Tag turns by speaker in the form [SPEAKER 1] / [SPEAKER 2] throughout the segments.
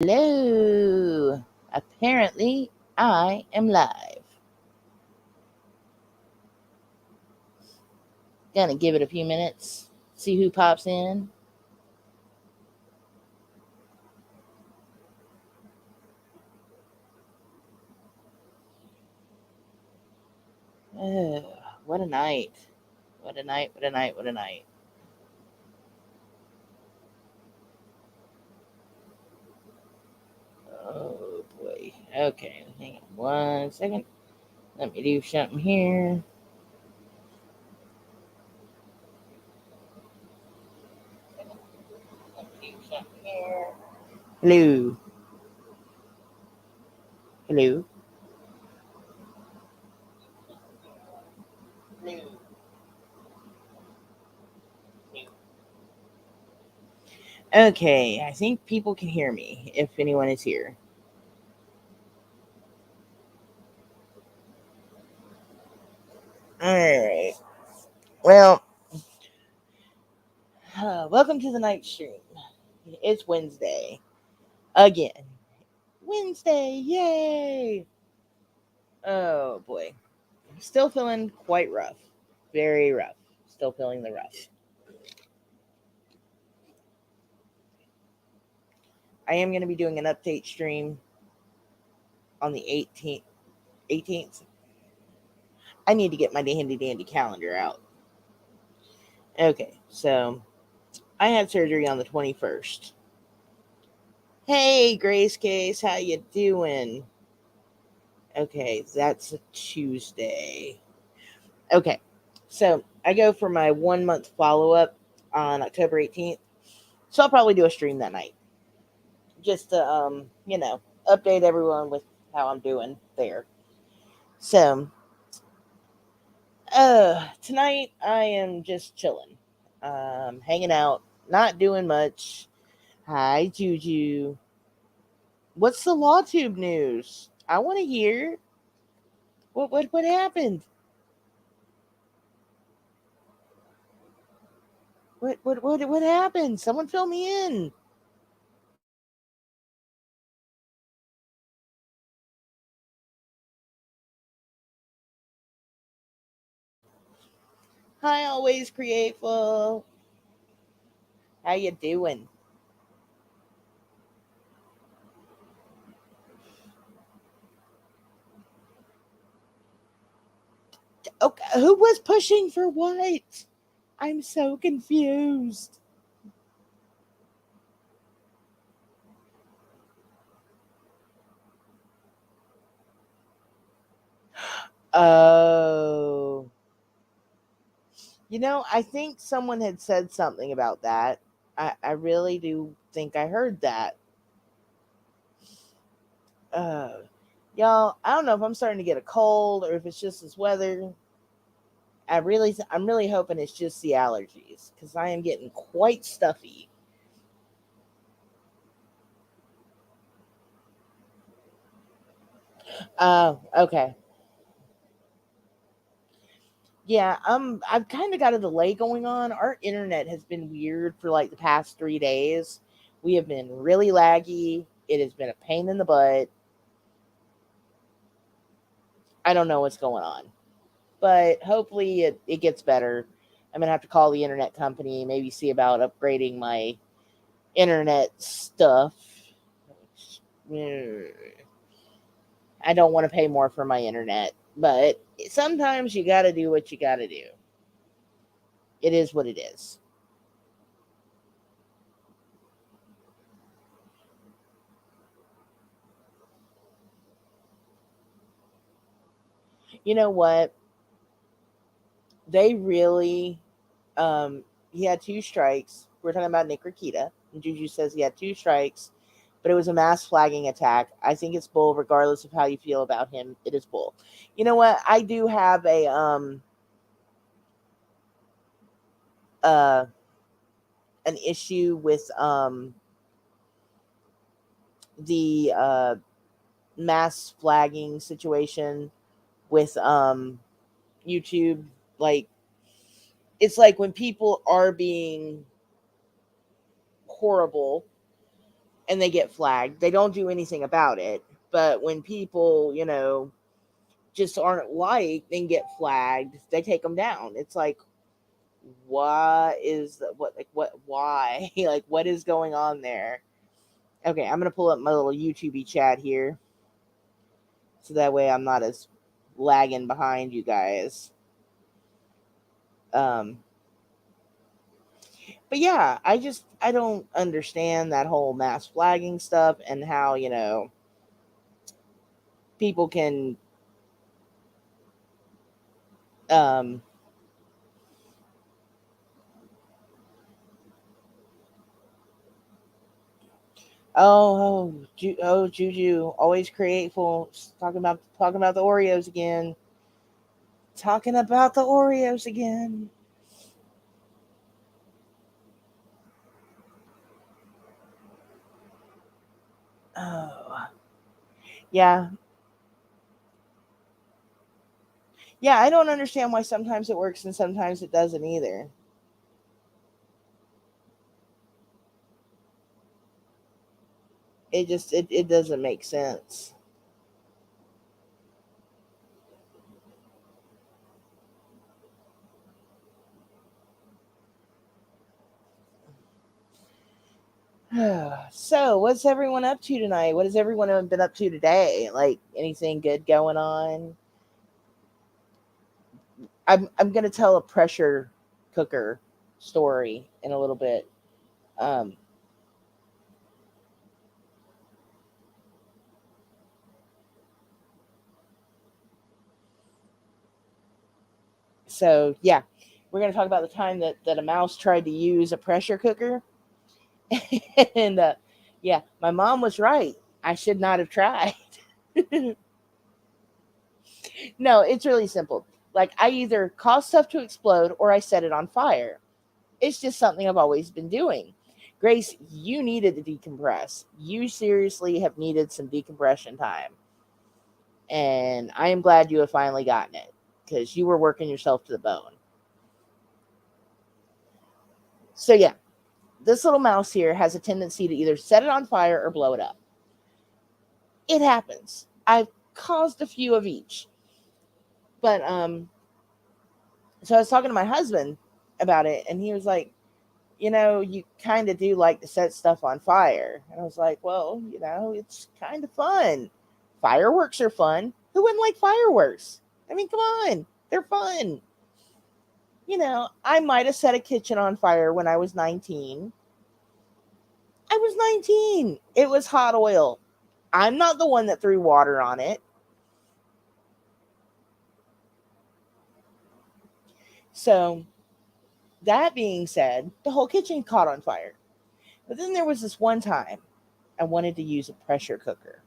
[SPEAKER 1] Hello. Apparently, I am live. Gonna give it a few minutes, see who pops in. Oh, what a night. What a night, what a night, what a night. Oh boy. Okay, hang on 1 second. Let me do something here. Hello. Hello. Hello. Okay, I think people can hear me if anyone is here. Alright. Well, welcome to the night stream. It's Wednesday. Again. Wednesday, yay! Oh boy. Still feeling quite rough. Very rough. Still feeling the rough. I am going to be doing an update stream on the 18th. 18th. I need to get my handy dandy calendar out. Okay, so I had surgery on the 21st. Hey, Grace Case, how you doing? Okay, that's a Tuesday. Okay, so I go for my 1 month follow up on October 18th. So I'll probably do a stream that night. Just to update everyone with how I'm doing there. So tonight I am just chilling, hanging out, not doing much. Hi Juju. What's the LawTube news? I want to hear what happened. What happened? Someone fill me in. Hi, always createful. How you doing? Okay, who was pushing for what? I'm so confused. Oh. I think someone had said something about that. I really do think I heard that. Uh, y'all, I don't know if I'm starting to get a cold or if it's just this weather. I'm really hoping it's just the allergies because I am getting quite stuffy. Okay. Yeah, I've kind of got a delay going on. Our internet has been weird for like the past 3 days. We have been really laggy. It has been a pain in the butt. I don't know what's going on, but hopefully it gets better. I'm gonna have to call the internet company, maybe see about upgrading my internet stuff. Mm, I don't want to pay more for my internet, but sometimes you got to do what you got to do. It is what it is. You know what? They really, he had two strikes. We're talking about Nick Rakita. And Juju says he had two strikes, but it was a mass flagging attack. I think it's bull, regardless of how you feel about him. It is bull. You know what? I do have uh an issue with the mass flagging situation with YouTube. Like, it's like when people are being horrible and they get flagged. They don't do anything about it. But when people, just aren't liked and get flagged, they take them down. It's like, why? Like, what is going on there? Okay, I'm gonna pull up my little YouTube chat here, so that way I'm not as lagging behind you guys. Um, but yeah, I don't understand that whole mass flagging stuff and how people can um Juju, always createful, talking about the Oreos again. Talking about the Oreos again. Oh. Yeah. Yeah, I don't understand why sometimes it works and sometimes it doesn't either. It doesn't make sense. So, what's everyone up to tonight? What has everyone been up to today? Like, anything good going on? I'm gonna tell a pressure cooker story in a little bit. Um, so yeah, we're gonna talk about the time that a mouse tried to use a pressure cooker, and yeah, my mom was right. I should not have tried. No, it's really simple. Like, I either cause stuff to explode or I set it on fire. It's just something I've always been doing. Grace, you needed to decompress. You seriously have needed some decompression time. And I am glad you have finally gotten it because you were working yourself to the bone. So, yeah, this little mouse here has a tendency to either set it on fire or blow it up. It happens. I've caused a few of each. But, so I was talking to my husband about it, and he was like, you kind of do like to set stuff on fire. And I was like, well, it's kind of fun. Fireworks are fun. Who wouldn't like fireworks? I mean, come on, they're fun. I might have set a kitchen on fire when I was 19. I was 19. It was hot oil. I'm not the one that threw water on it. So, that being said, the whole kitchen caught on fire. But then there was this one time I wanted to use a pressure cooker.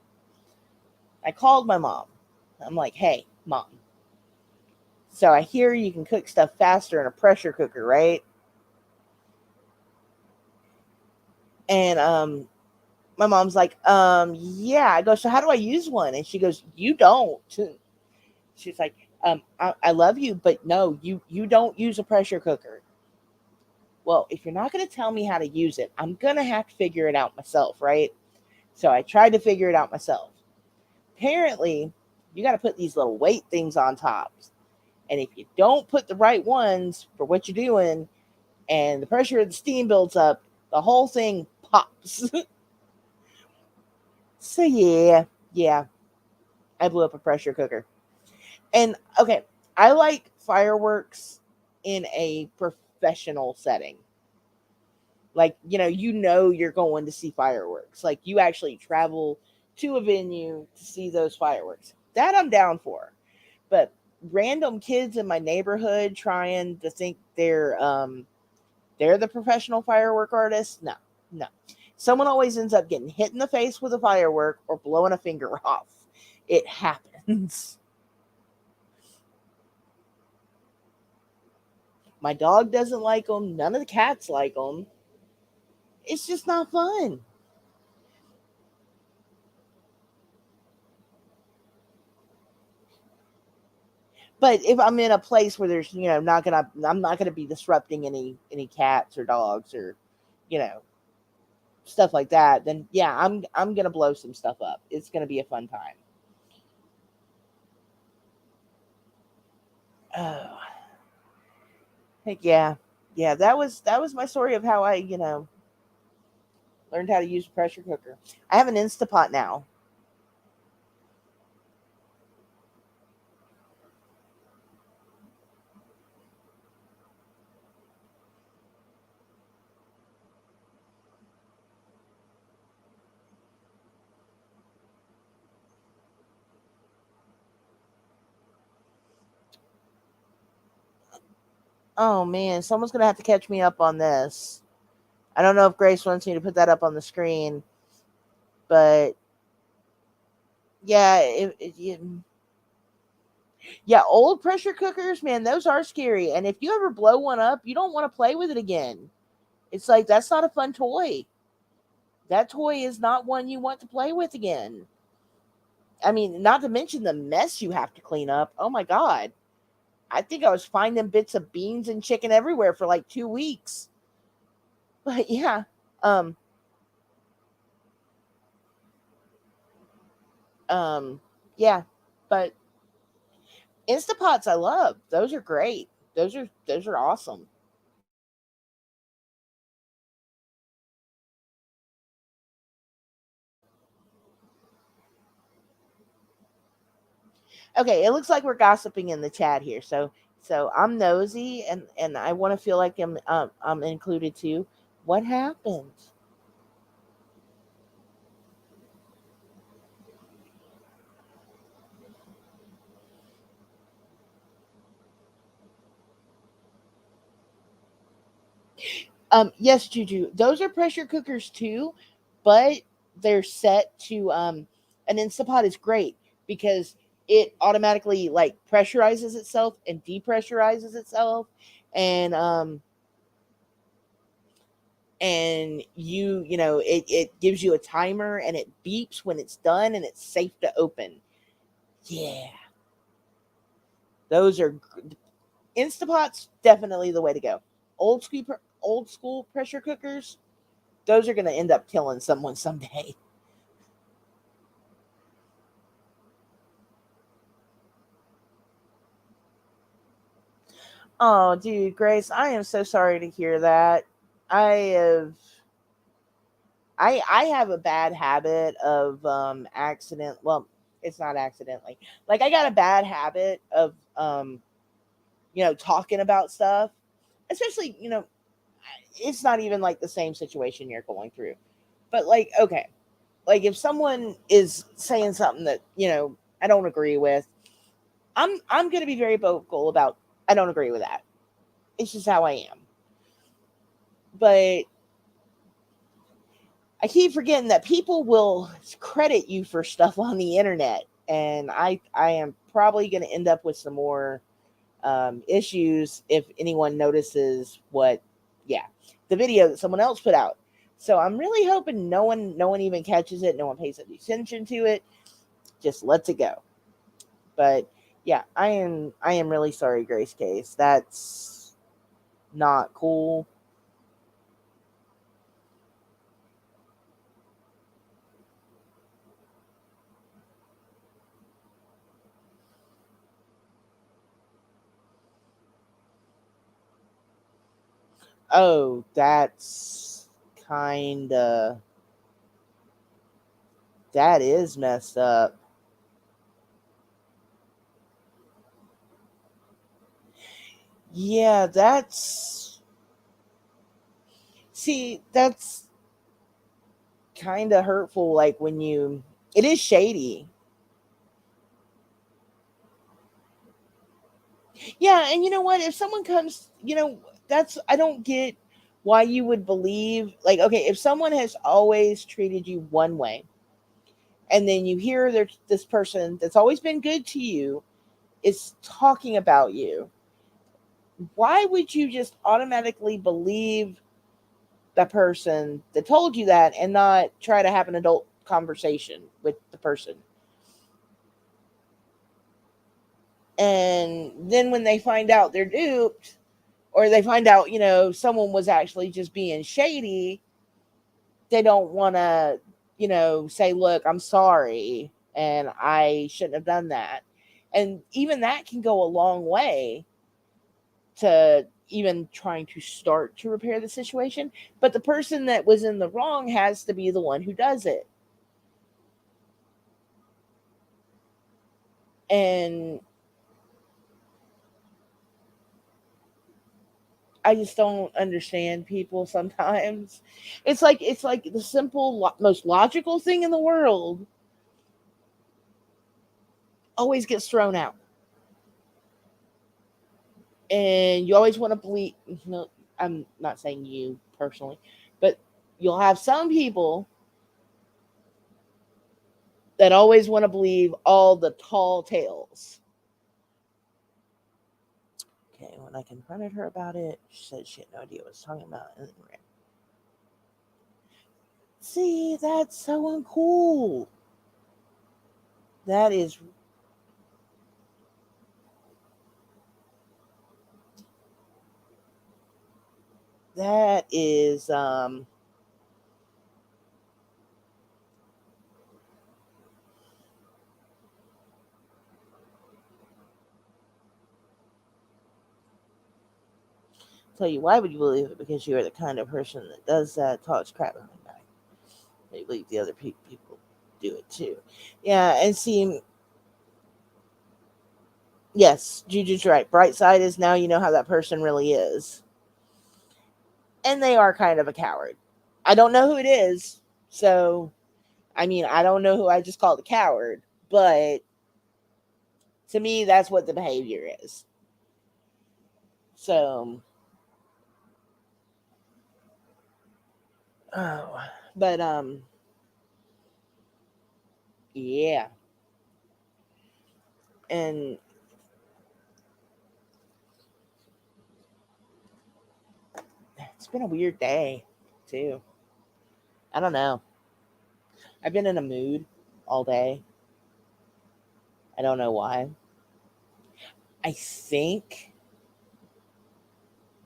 [SPEAKER 1] I called my mom. I'm like, hey, mom. So I hear you can cook stuff faster in a pressure cooker, right? And my mom's like, yeah. I go, so how do I use one? And she goes, you don't. She's like, I love you, but no, you don't use a pressure cooker. Well, if you're not going to tell me how to use it, I'm going to have to figure it out myself, right? So I tried to figure it out myself. Apparently, you got to put these little weight things on top. And if you don't put the right ones for what you're doing and the pressure of the steam builds up, the whole thing pops. So yeah, I blew up a pressure cooker. And okay, I like fireworks in a professional setting. Like, you're going to see fireworks. Like, you actually travel to a venue to see those fireworks. That I'm down for. But random kids in my neighborhood trying to think they're the professional firework artists. No, no. Someone always ends up getting hit in the face with a firework or blowing a finger off. It happens. My dog doesn't like them. None of the cats like them. It's just not fun. But if I'm in a place where there's, I'm not gonna be disrupting any cats or dogs or, you know, stuff like that, then yeah, I'm gonna blow some stuff up. It's gonna be a fun time. Oh, heck yeah, yeah. That was my story of how I learned how to use a pressure cooker. I have an Instapot now. Oh man, someone's gonna have to catch me up on this. I don't know if Grace wants me to put that up on the screen, but yeah, yeah, old pressure cookers, man, those are scary. And if you ever blow one up, you don't want to play with it again. It's like that's not a fun toy. That toy is not one you want to play with again. I mean, not to mention the mess you have to clean up. Oh my god. I think I was finding bits of beans and chicken everywhere for like 2 weeks. But yeah. Um yeah. But Instapots I love. Those are great. Those are awesome. Okay, it looks like we're gossiping in the chat here. So I'm nosy and I want to feel like I'm included too. What happened? Yes, Juju. Those are pressure cookers too, but they're set to an Instapot is great because it automatically like pressurizes itself and depressurizes itself and it gives you a timer and it beeps when it's done and it's safe to open. Yeah. Those are Instapots definitely the way to go. Old school pressure cookers, those are going to end up killing someone someday. Oh, dude, Grace, I am so sorry to hear that. I have I have a bad habit of accident. Well, it's not accidentally. Like I got a bad habit of talking about stuff, especially it's not even like the same situation you're going through. But like okay, like if someone is saying something that, I don't agree with, I'm going to be very vocal about I don't agree with that. It's just how I am. But I keep forgetting that people will credit you for stuff on the internet, and I am probably going to end up with some more issues if anyone notices yeah, the video that someone else put out. So I'm really hoping no one even catches it, no one pays any attention to it, just lets it go. But yeah, I am really sorry, Grace Case. That's not cool. Oh, that's kinda that is messed up. Yeah, that's kind of hurtful. Like it is shady. Yeah, and you know what? If someone comes, that's I don't get why you would believe. Like, okay, if someone has always treated you one way, and then you hear there's this person that's always been good to you is talking about you, why would you just automatically believe the person that told you that and not try to have an adult conversation with the person? And then when they find out they're duped, or they find out, someone was actually just being shady, they don't want to, say, look, I'm sorry and I shouldn't have done that. And even that can go a long way to even trying to start to repair the situation. But the person that was in the wrong has to be the one who does it. And I just don't understand people sometimes. It's like the simple, most logical thing in the world always gets thrown out. And you always want to believe, no, I'm not saying you personally, but you'll have some people that always want to believe all the tall tales. Okay, when I confronted her about it, she said she had no idea what I was talking about. And then see, that's so uncool. That is that is tell you why would you believe it? Because you are the kind of person that does that, talks crap behind my back. They believe the other people do it too. Yeah, and see, yes, Juju's right. Bright side is now you know how that person really is. And they are kind of a coward. I don't know who it is. So, I mean, I don't know who I just called a coward. But to me, that's what the behavior is. So, oh, but, yeah. And it's been a weird day, too. I don't know. I've been in a mood all day. I don't know why. I think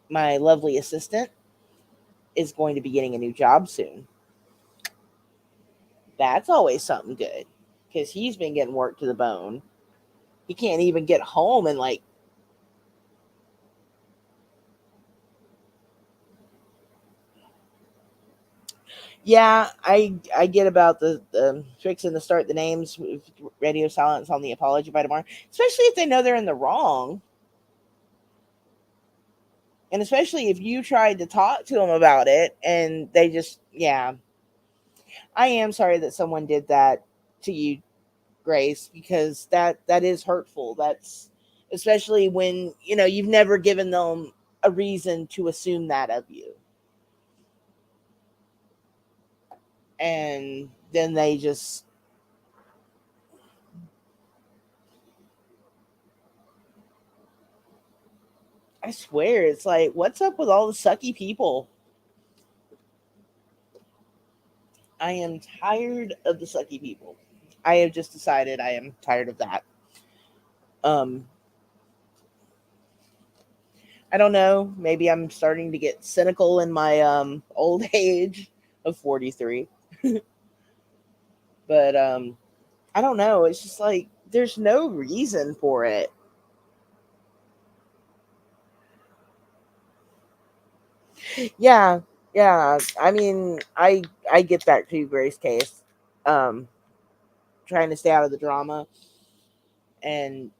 [SPEAKER 1] my lovely assistant is going to be getting a new job soon. That's always something good because he's been getting worked to the bone. He can't even get home and like, yeah, I get about the fixing to start the names with radio silence on the apology by tomorrow, especially if they know they're in the wrong, and especially if you tried to talk to them about it and they just, yeah, I am sorry that someone did that to you, Grace, because that is hurtful. That's especially when you've never given them a reason to assume that of you, and then they just, I swear, it's like, what's up with all the sucky people? I am tired of the sucky people. I have just decided I am tired of that. Um, I don't know. Maybe I'm starting to get cynical in my old age of 43. But I don't know. It's just like there's no reason for it. Yeah, yeah. I mean, I get that too, Grace Case. Um, trying to stay out of the drama, and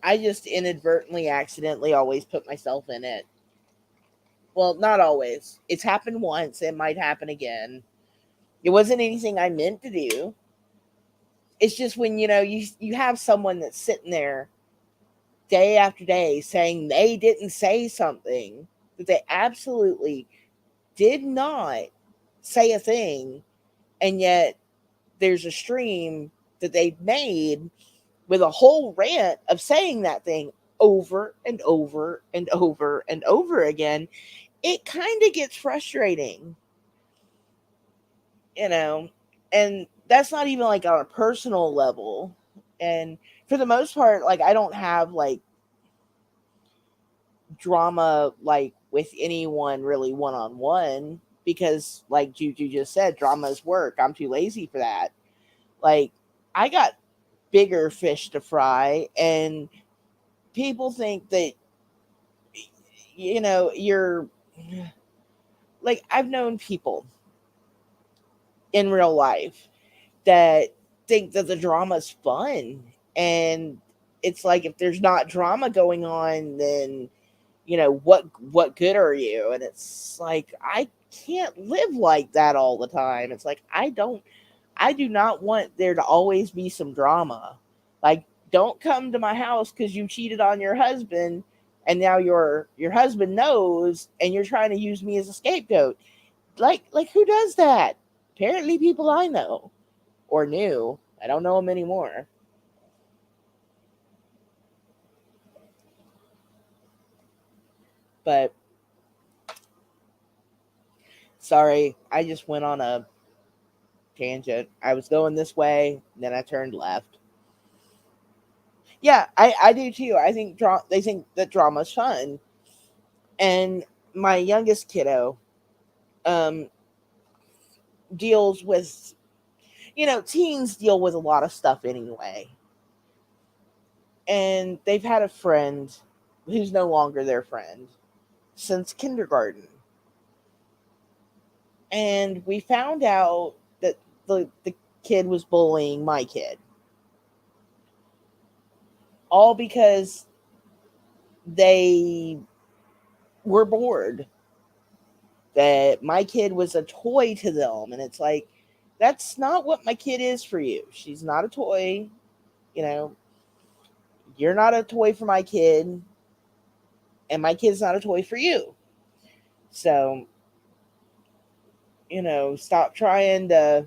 [SPEAKER 1] I just inadvertently, accidentally, always put myself in it. Well, not always. It's happened once. It might happen again. It wasn't anything I meant to do. It's just when you have someone that's sitting there day after day saying they didn't say something that they absolutely did not say a thing, and yet there's a stream that they made with a whole rant of saying that thing over and over and over and over again. It kind of gets frustrating, you know, and that's not even like on a personal level. And for the most part, like, I don't have like drama like with anyone really one on one. because, like Juju just said, drama is work. I'm too lazy for that. Like, I got bigger fish to fry, and people think that, you're like, I've known people in real life that think that the drama's fun. And it's like, if there's not drama going on, then what good are you? And it's like, I can't live like that all the time. It's like, I do not want there to always be some drama. Like, don't come to my house because you cheated on your husband, and now your husband knows, and you're trying to use me as a scapegoat. Like who does that? Apparently people I know or knew. I don't know them anymore. But sorry, I just went on a tangent. I was going this way, then I turned left. Yeah, I do too. I think they think that drama's fun. And my youngest kiddo um deals with, teens deal with a lot of stuff anyway. And they've had a friend who's no longer their friend since kindergarten. And we found out that the kid was bullying my kid, all because they were bored, that my kid was a toy to them. And it's like, that's not what my kid is for you. She's not a toy. you know you're not a toy for my kid, and my kid's not a toy for you. So, stop trying to,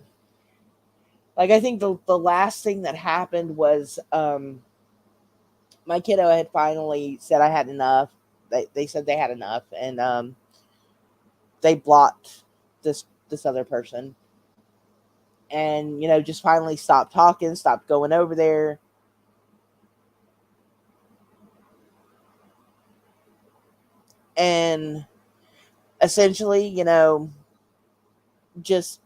[SPEAKER 1] like, I think the last thing that happened was, my kiddo had finally said I had enough. They said they had enough, and they blocked this other person, and just finally stopped talking, stopped going over there. And essentially, just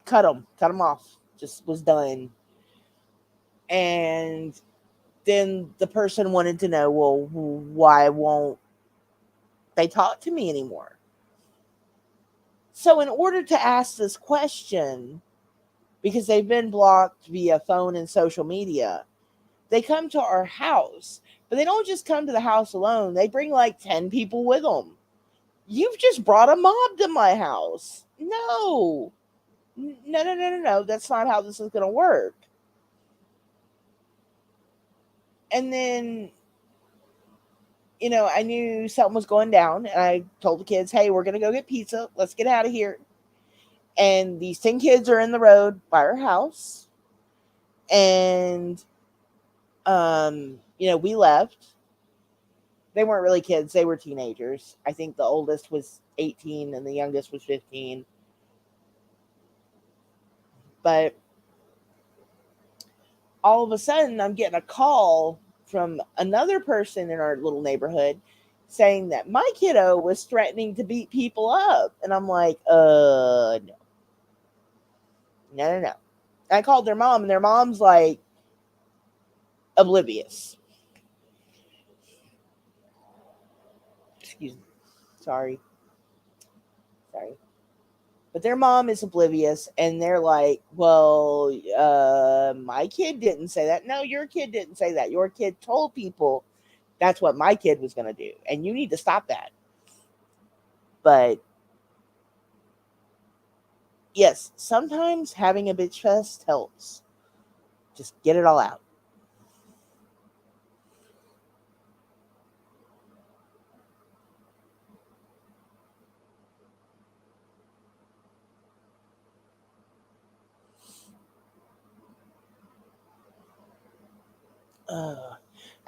[SPEAKER 1] cut him off, just was done. And then the person wanted to know, well, why won't they talk to me anymore? So, in order to ask this question, because they've been blocked via phone and social media, they come to our house. But they don't just come to the house alone, they bring like 10 people with them. You've just brought a mob to my house. No. No, no, no, no, no. That's not how this is going to work. And then, I knew something was going down, and I told the kids, hey, we're going to go get pizza. Let's get out of here. And these 10 kids are in the road by our house. And, we left. They weren't really kids, they were teenagers. I think the oldest was 18 and the youngest was 15. But all of a sudden, I'm getting a call from another person in our little neighborhood saying that my kiddo was threatening to beat people up. And I'm like, no. No, no, no. I called their mom, and their mom's like oblivious. Excuse me. Sorry. Sorry. But their mom is oblivious, and they're like, well, my kid didn't say that. No, your kid didn't say that. Your kid told people that's what my kid was going to do, and you need to stop that. But yes, sometimes having a bitch fest helps. Just get it all out.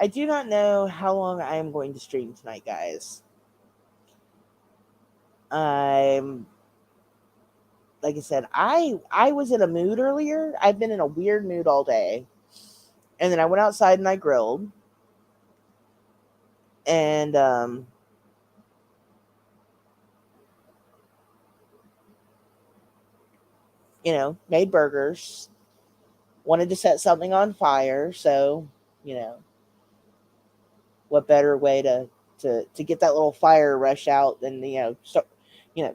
[SPEAKER 1] I do not know how long I am going to stream tonight, guys. I'm Like I said, I was in a mood earlier. I've been in a weird mood all day. And then I went outside and I grilled. And Made burgers, wanted to set something on fire. So, you know, what better way to get that little fire rush out than,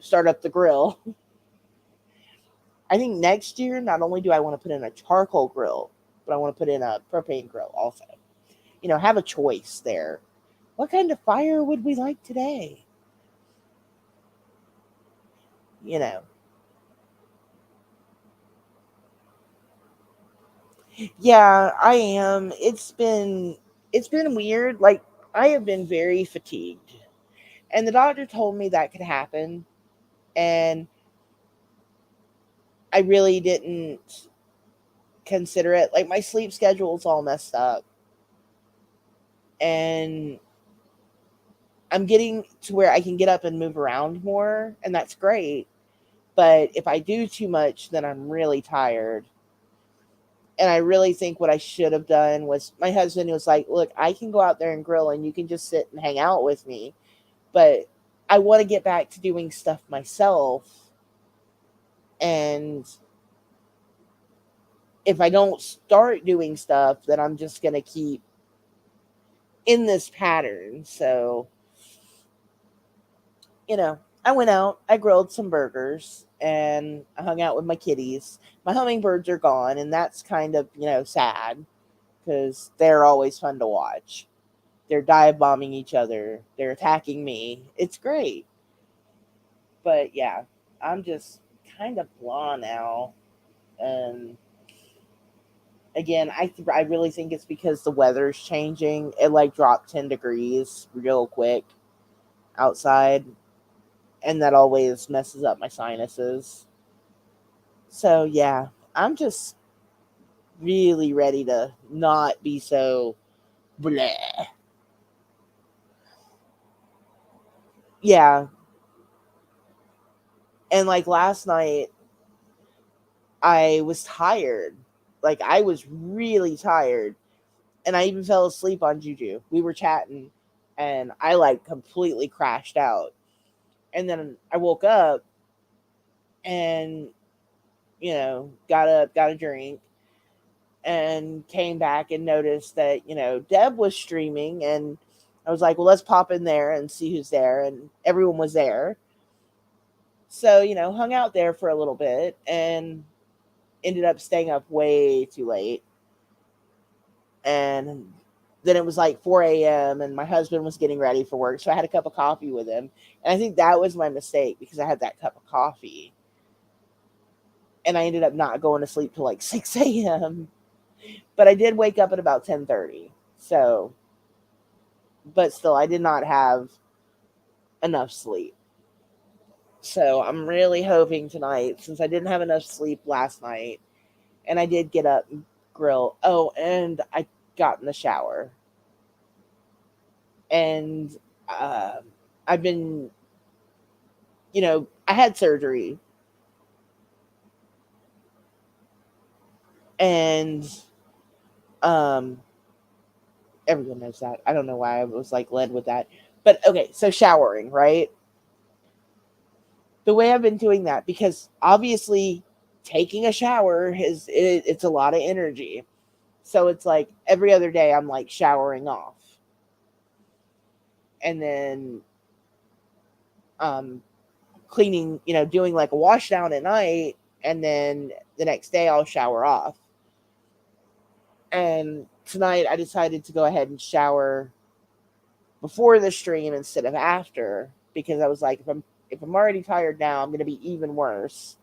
[SPEAKER 1] start up the grill. I think next year, not only do I want to put in a charcoal grill, but I want to put in a propane grill also. Have a choice there. What kind of fire would we like today? You know, yeah, I am. It's been weird. Like, I have been very fatigued. And the doctor told me that could happen, and I really didn't consider it. Like, my sleep schedule's all messed up, and I'm getting to where I can get up and move around more, and that's great. But if I do too much, then I'm really tired. And I really think what I should have done was, my husband was like, "Look, I can go out there and grill and you can just sit and hang out with me, but I want to get back to doing stuff myself. And if I don't start doing stuff, then I'm just going to keep in this pattern." So, I went out, I grilled some burgers, and I hung out with my kitties. My hummingbirds are gone, and that's kind of, sad because they're always fun to watch. They're dive bombing each other, they're attacking me. It's great. But yeah, I'm just kind of blah now. And again, I really think it's because the weather's changing. It like dropped 10 degrees real quick outside, and that always messes up my sinuses. So yeah, I'm just really ready to not be so bleh. Yeah, and like last night, I was tired. Like, I was really tired, and I even fell asleep on Juju. We were chatting, and I like completely crashed out. And then I woke up and, got up, got a drink, and came back and noticed that, Deb was streaming. And I was like, well, let's pop in there and see who's there. And everyone was there. So, hung out there for a little bit and ended up staying up way too late. And then it was like 4 a.m. and my husband was getting ready for work. So I had a cup of coffee with him. And I think that was my mistake because I had that cup of coffee. And I ended up not going to sleep till like 6 a.m. But I did wake up at about 10:30. So, but still, I did not have enough sleep. So I'm really hoping tonight, since I didn't have enough sleep last night, and I did get up and grill. Oh, and I got in the shower. And uh, I've been, I had surgery, and um, everyone knows that. I don't know why I was like led with that. But okay, so showering, right? The way I've been doing that, because obviously taking a shower it's a lot of energy. So it's like every other day I'm like showering off. And then um cleaning, doing like a wash down at night, and then the next day I'll shower off. And tonight I decided to go ahead and shower before the stream instead of after, because I was like, if I'm already tired now, I'm gonna be even worse.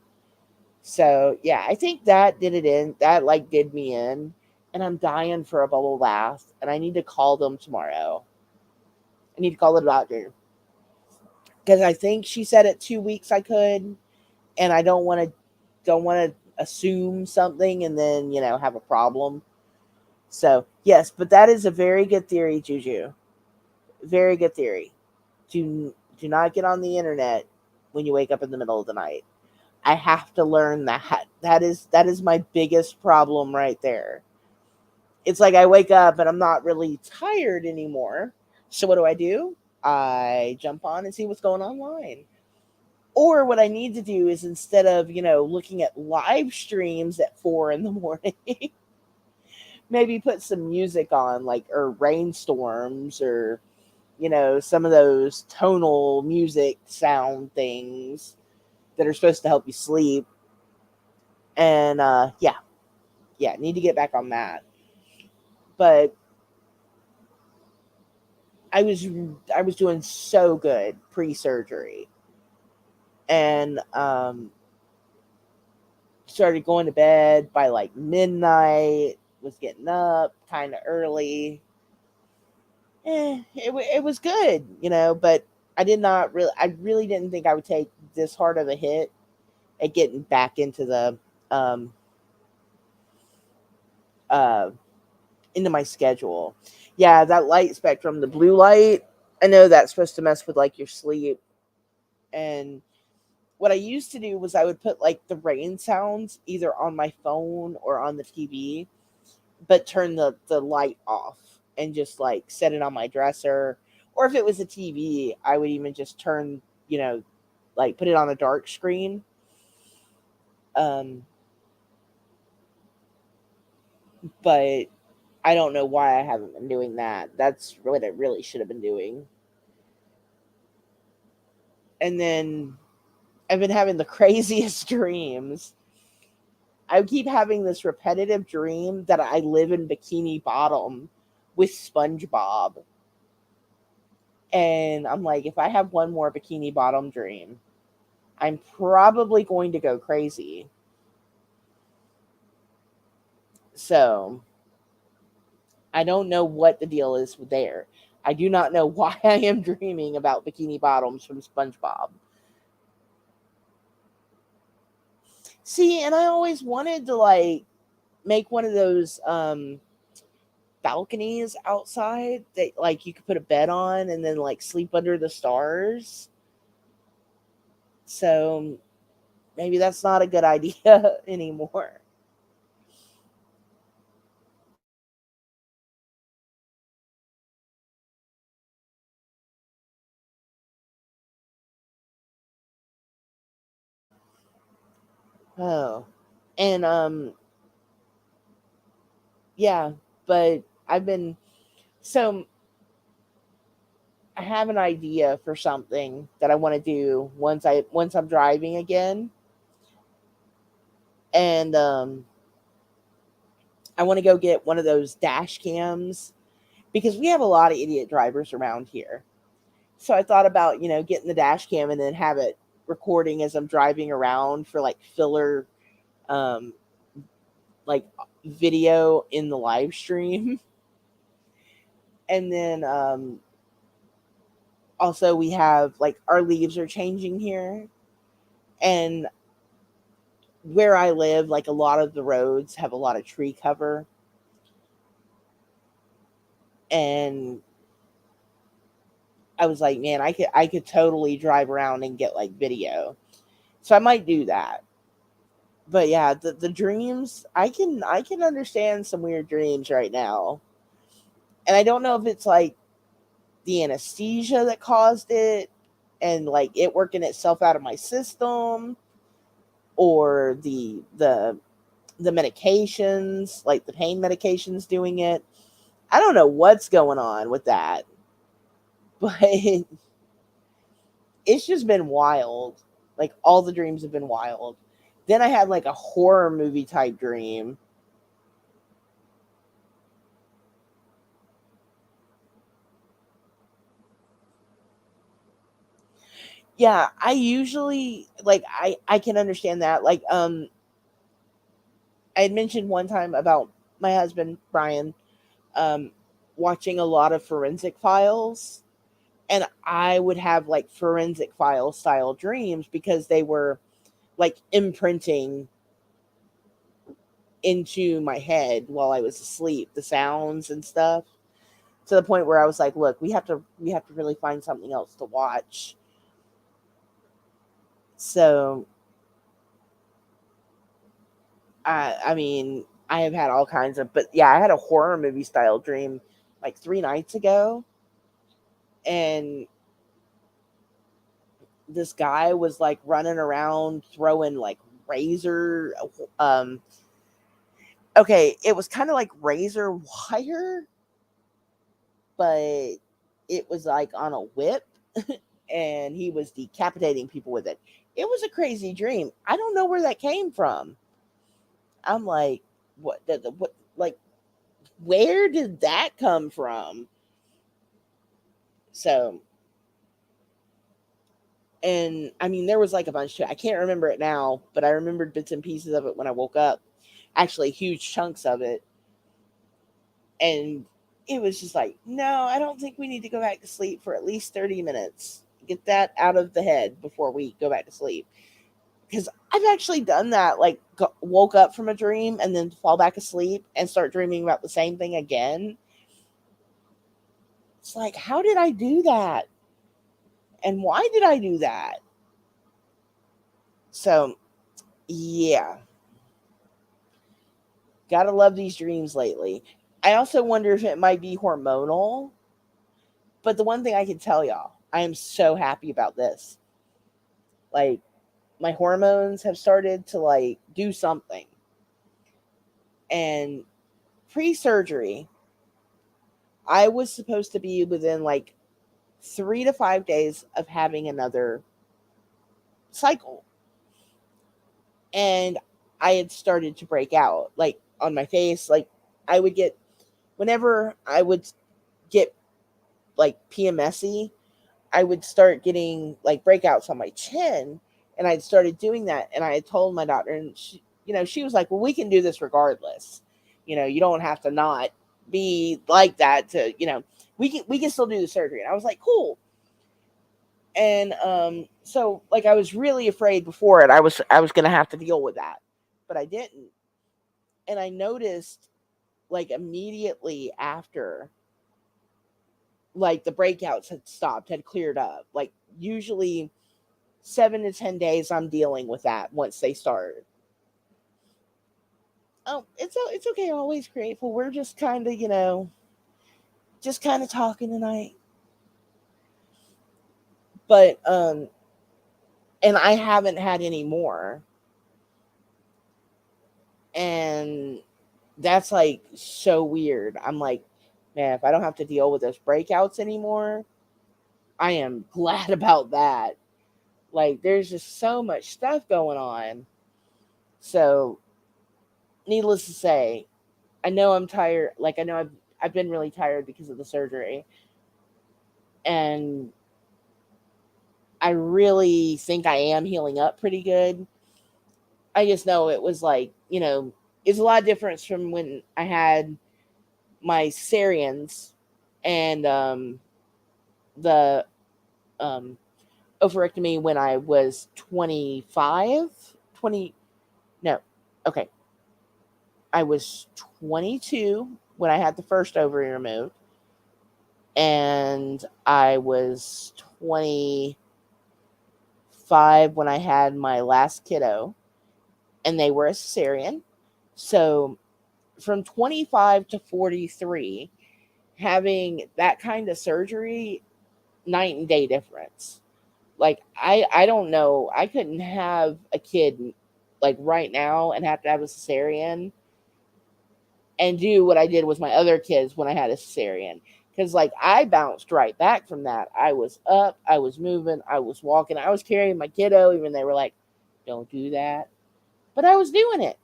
[SPEAKER 1] So yeah, I think that did it in. That like did me in, and I'm dying for a bubble bath, and I need to call them tomorrow. I need to call the doctor because I think she said at 2 weeks I could, and I don't want to assume something and then have a problem. So yes, but that is a very good theory, Juju. Very good theory. Do not get on the internet when you wake up in the middle of the night. I have to learn that. That is my biggest problem right there. It's like I wake up and I'm not really tired anymore. So what do? I jump on and see what's going online. Or what I need to do is, instead of, looking at live streams at 4 in the morning, maybe put some music on, like, or rainstorms, or, some of those tonal music sound things that are supposed to help you sleep. And yeah, need to get back on that. But I was I was doing so good pre-surgery, and started going to bed by like midnight. Was getting up kind of early. It was good, but I really didn't think I would take this hard of a hit at getting back um uh into my schedule. Yeah, that light spectrum, the blue light, I know that's supposed to mess with like your sleep. And what I used to do was I would put like the rain sounds either on my phone or on the TV, but turn the light off and just like set it on my dresser. Or if it was a TV, I would even just turn, like put it on a dark screen. Um, but I don't know why I haven't been doing that. That's what I really should have been doing. And then I've been having the craziest dreams. I keep having this repetitive dream that I live in Bikini Bottom with SpongeBob. And I'm like, if I have one more Bikini Bottom dream, I'm probably going to go crazy. So I don't know what the deal is there. I do not know why I am dreaming about Bikini Bottoms from SpongeBob. See, and I always wanted to like make one of those balconies outside that like you could put a bed on and then like sleep under the stars. So maybe that's not a good idea anymore. Oh. And yeah, but I've been so I have an idea for something that I want to do once I'm driving again. And I want to go get one of those dash cams because we have a lot of idiot drivers around here. So I thought about, getting the dash cam and then have it recording as I'm driving around for like filler um like video in the live stream. And then also we have like our leaves are changing here, and where I live, like a lot of the roads have a lot of tree cover, and I was like, man, I could totally drive around and get like video. So I might do that. But yeah, the dreams, I can understand some weird dreams right now. And I don't know if it's like the anesthesia that caused it and like it working itself out of my system, or the medications, like the pain medications doing it. I don't know what's going on with that, but it's just been wild. Like all the dreams have been wild. Then I had like a horror movie type dream. Yeah, I usually like I can understand that. Like I had mentioned one time about my husband Brian um watching a lot of forensic files, and I would have like forensic file style dreams because they were like imprinting into my head while I was asleep, the sounds and stuff, to the point where I was like, look, we have to really find something else to watch. So I mean, I have had all kinds of, but yeah, I had a horror movie style dream like 3 nights ago, and this guy was like running around throwing like razor um okay, it was kind of like razor wire, but it was like on a whip and he was decapitating people with it. It was a crazy dream. I don't know where that came from. I'm like, what like where did that come from? So, and I mean, there was like a bunch to it. I can't remember it now, but I remembered bits and pieces of it when I woke up. Actually, huge chunks of it. And it was just like, no, I don't think we need to go back to sleep for at least 30 minutes. Get that out of the head before we go back to sleep. Because I've actually done that, like, woke up from a dream and then fall back asleep and start dreaming about the same thing again. It's like, how did I do that? And why did I do that? So, yeah, gotta love these dreams lately. I also wonder if it might be hormonal. But the one thing I can tell y'all, I am so happy about this. Like, my hormones have started to like do something. And pre-surgery, I was supposed to be within like 3 to 5 days of having another cycle. And I had started to break out, like on my face. Like, I would get, whenever I would get like PMSy, I would start getting like breakouts on my chin. And I'd started doing that. And I had told my doctor, and she was like, well, we can do this regardless. You don't have to not be like that to, we can still do the surgery. And I was like, cool. And so like I was really afraid before it. I was gonna have to deal with that. But I didn't. And I noticed like immediately after, like the breakouts had stopped, had cleared up. Like usually 7 to 10 days I'm dealing with that once they start. Oh, it's okay, always grateful. We're just kind of, just kind of talking tonight. But and I haven't had any more. And that's like so weird. I'm like, man, if I don't have to deal with those breakouts anymore, I am glad about that. Like there's just so much stuff going on. So, needless to say, I know I'm tired. Like I know I've been really tired because of the surgery. And I really think I am healing up pretty good. I just know it was like, it's a lot of difference from when I had my cesareans and the um, ovarectomy when I was 25, 20. No, okay. I was 22 when I had the first ovary removed, and I was 25 when I had my last kiddo, and they were a cesarean. So from 25 to 43, having that kind of surgery, night and day difference. Like I don't know, I couldn't have a kid like right now and have to have a cesarean and do what I did with my other kids when I had a cesarean. Because like I bounced right back from that. I was up, I was moving, I was walking, I was carrying my kiddo, even they were like, don't do that. But I was doing it.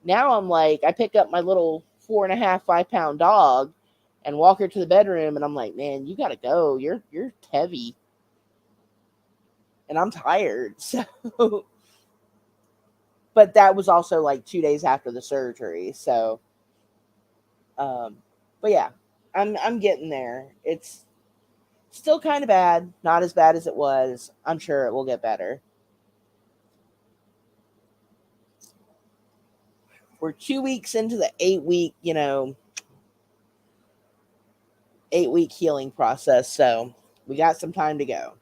[SPEAKER 1] Now I'm like, I pick up my little 4.5, 5 pound dog and walk her to the bedroom, and I'm like, man, you gotta go. You're heavy, and I'm tired. So, but that was also like 2 days after the surgery. So, um, but yeah, I'm getting there. It's still kind of bad, not as bad as it was. I'm sure it will get better. We're 2 weeks into the 8 week, 8 week healing process. So we got some time to go.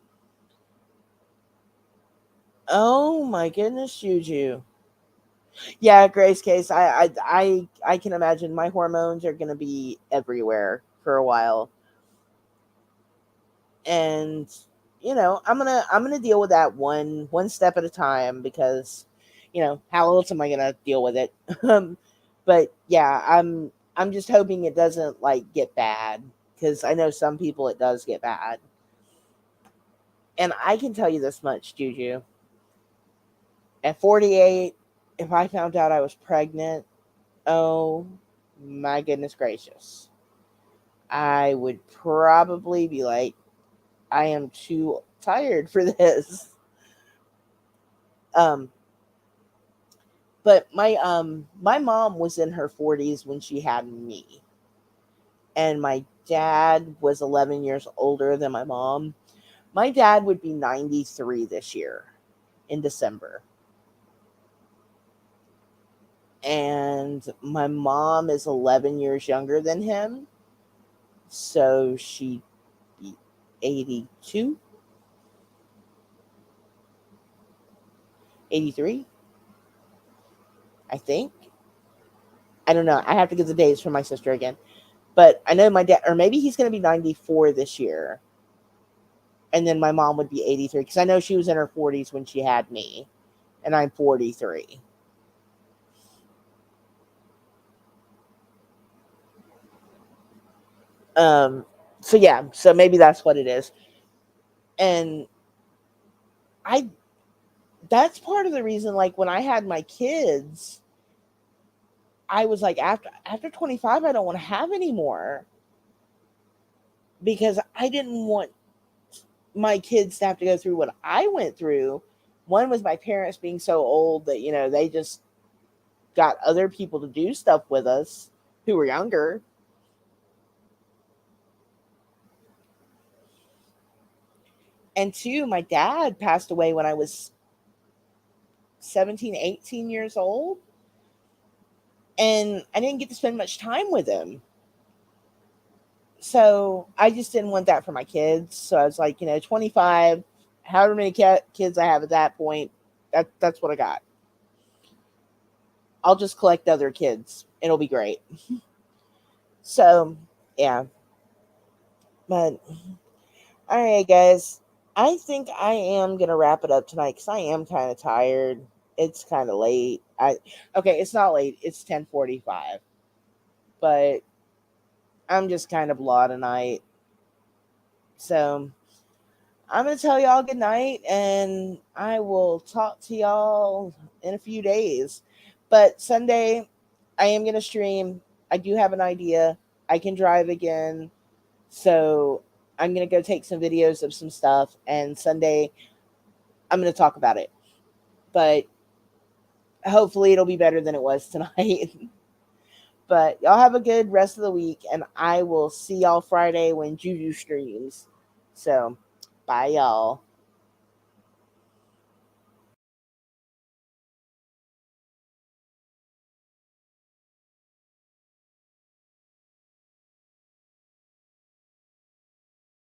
[SPEAKER 1] Oh my goodness, Juju. Yeah, Grace Case. I can imagine my hormones are gonna be everywhere for a while, and I'm gonna deal with that one step at a time, because how else am I gonna deal with it? But yeah, I'm just hoping it doesn't like get bad, because I know some people it does get bad. And I can tell you this much, Juju. At 48, if I found out I was pregnant, oh my goodness gracious, I would probably be like, I am too tired for this. Um, but my mom was in her 40s when she had me, and my dad was 11 years older than my mom. My dad would be 93 this year in December. And my mom is 11 years younger than him, so she'd be 82, 83, I think. I don't know. I have to get the dates from my sister again. But I know my dad, or maybe he's going to be 94 this year. And then my mom would be 83, because I know she was in her 40s when she had me, and I'm 43. Um, so yeah, so maybe that's what it is. And I that's part of the reason, like when I had my kids, I was like, after 25 I don't want to have any more, because I didn't want my kids to have to go through what I went through. One was my parents being so old that, they just got other people to do stuff with us who were younger. And two, my dad passed away when I was 17, 18 years old. And I didn't get to spend much time with him. So I just didn't want that for my kids. So I was like, 25, however many kids I have at that point, that's what I got. I'll just collect other kids. It'll be great. So, yeah. But, all right, guys. I think I am going to wrap it up tonight, because I am kind of tired. It's kind of late. Okay, it's not late. It's 10:45. But I'm just kind of blah tonight. So I'm going to tell y'all good night, and I will talk to y'all in a few days. But Sunday, I am going to stream. I do have an idea. I can drive again. So I'm going to go take some videos of some stuff. And Sunday, I'm going to talk about it. But hopefully, it'll be better than it was tonight. But y'all have a good rest of the week. And I will see y'all Friday when Juju streams. So bye, y'all.